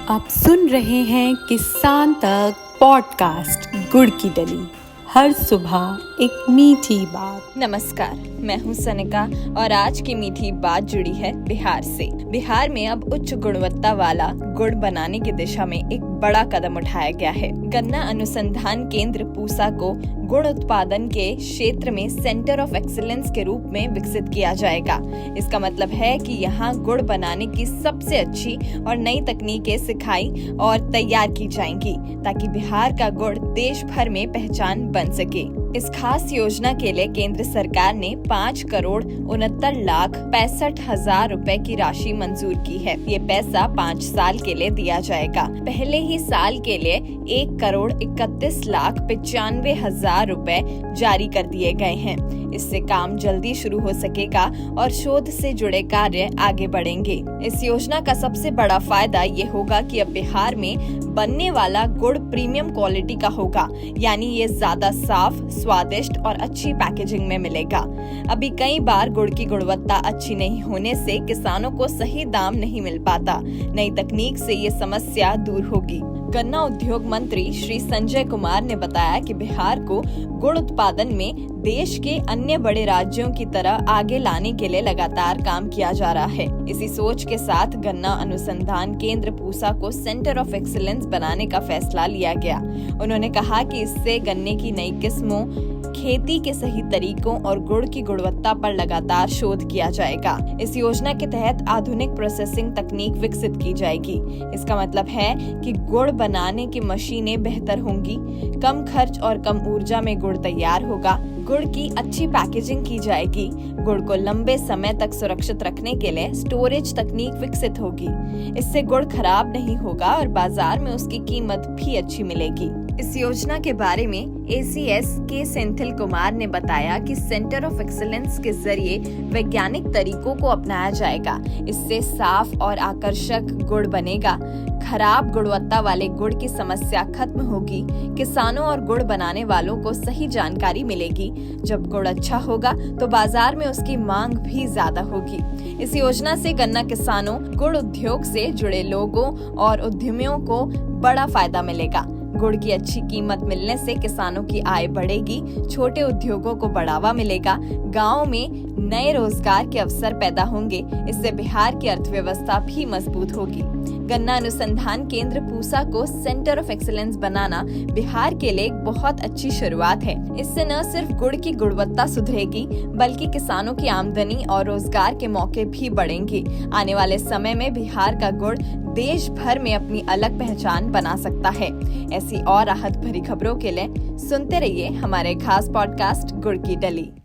आप सुन रहे हैं किसान तक पॉडकास्ट गुड़ की डली। हर सुबह एक मीठी बात। नमस्कार, मैं हूं सनिका और आज की मीठी बात जुड़ी है बिहार से। बिहार में अब उच्च गुणवत्ता वाला गुड़ बनाने की दिशा में एक बड़ा कदम उठाया गया है। गन्ना अनुसंधान केंद्र पूसा को गुड़ उत्पादन के क्षेत्र में सेंटर ऑफ एक्सीलेंस के रूप में विकसित किया जाएगा। इसका मतलब है कि यहाँ गुड़ बनाने की सबसे अच्छी और नई तकनीकें सिखाई और तैयार की जाएंगी ताकि बिहार का गुड़ देश भर में पहचान बन सके। इस खास योजना के लिए केंद्र सरकार ने 5,69,65,00,000 रुपए की राशि मंजूर की है। ये पैसा 5 साल के लिए दिया जाएगा। पहले ही साल के लिए 1,31,95,000 रुपए जारी कर दिए गए हैं। इससे काम जल्दी शुरू हो सकेगा और शोध से जुड़े कार्य आगे बढ़ेंगे। इस योजना का सबसे बड़ा फायदा ये होगा कि अब बिहार में बनने वाला गुड़ प्रीमियम क्वालिटी का होगा, यानी ये ज्यादा साफ, स्वादिष्ट और अच्छी पैकेजिंग में मिलेगा। अभी कई बार गुड़ की गुणवत्ता अच्छी नहीं होने से किसानों को सही दाम नहीं मिल पाता। नई तकनीक से ये समस्या दूर होगी। गन्ना उद्योग मंत्री श्री संजय कुमार ने बताया कि बिहार को गुड़ उत्पादन में देश के अन्य बड़े राज्यों की तरह आगे लाने के लिए लगातार काम किया जा रहा है। इसी सोच के साथ गन्ना अनुसंधान केंद्र पूसा को सेंटर ऑफ एक्सीलेंस बनाने का फैसला लिया गया। उन्होंने कहा कि इससे गन्ने की नई किस्मों, खेती के सही तरीकों और गुड़ की गुणवत्ता पर लगातार शोध किया जाएगा। इस योजना के तहत आधुनिक प्रोसेसिंग तकनीक विकसित की जाएगी। इसका मतलब है कि गुड़ बनाने की मशीनें बेहतर होंगी, कम खर्च और कम ऊर्जा में गुड़ तैयार होगा। गुड़ की अच्छी पैकेजिंग की जाएगी। गुड़ को लंबे समय तक सुरक्षित रखने के लिए स्टोरेज तकनीक विकसित होगी। इससे गुड़ खराब नहीं होगा और बाजार में उसकी कीमत भी अच्छी मिलेगी। इस योजना के बारे में ACS के सेंथिल कुमार ने बताया कि सेंटर ऑफ एक्सीलेंस के जरिए वैज्ञानिक तरीकों को अपनाया जाएगा। इससे साफ और आकर्षक गुड़ बनेगा। खराब गुणवत्ता वाले गुड़ की समस्या खत्म होगी। किसानों और गुड़ बनाने वालों को सही जानकारी मिलेगी। जब गुड़ अच्छा होगा तो बाजार में उसकी मांग भी ज्यादा होगी। इस योजना से गन्ना किसानों, गुड़ उद्योग से जुड़े लोगों और उद्यमियों को बड़ा फायदा मिलेगा। गुड़ की अच्छी कीमत मिलने से किसानों की आय बढ़ेगी, छोटे उद्योगों को बढ़ावा मिलेगा, गांव में नए रोजगार के अवसर पैदा होंगे। इससे बिहार की अर्थव्यवस्था भी मजबूत होगी। गन्ना अनुसंधान केंद्र पूसा को सेंटर ऑफ एक्सीलेंस बनाना बिहार के लिए एक बहुत अच्छी शुरुआत है। इससे न सिर्फ गुड़ की गुणवत्ता सुधरेगी बल्कि किसानों की आमदनी और रोजगार के मौके भी बढ़ेंगे। आने वाले समय में बिहार का गुड़ देश भर में अपनी अलग पहचान बना सकता है। ऐसी और राहत भरी खबरों के लिए सुनते रहिए हमारे खास पॉडकास्ट गुड़ की डली।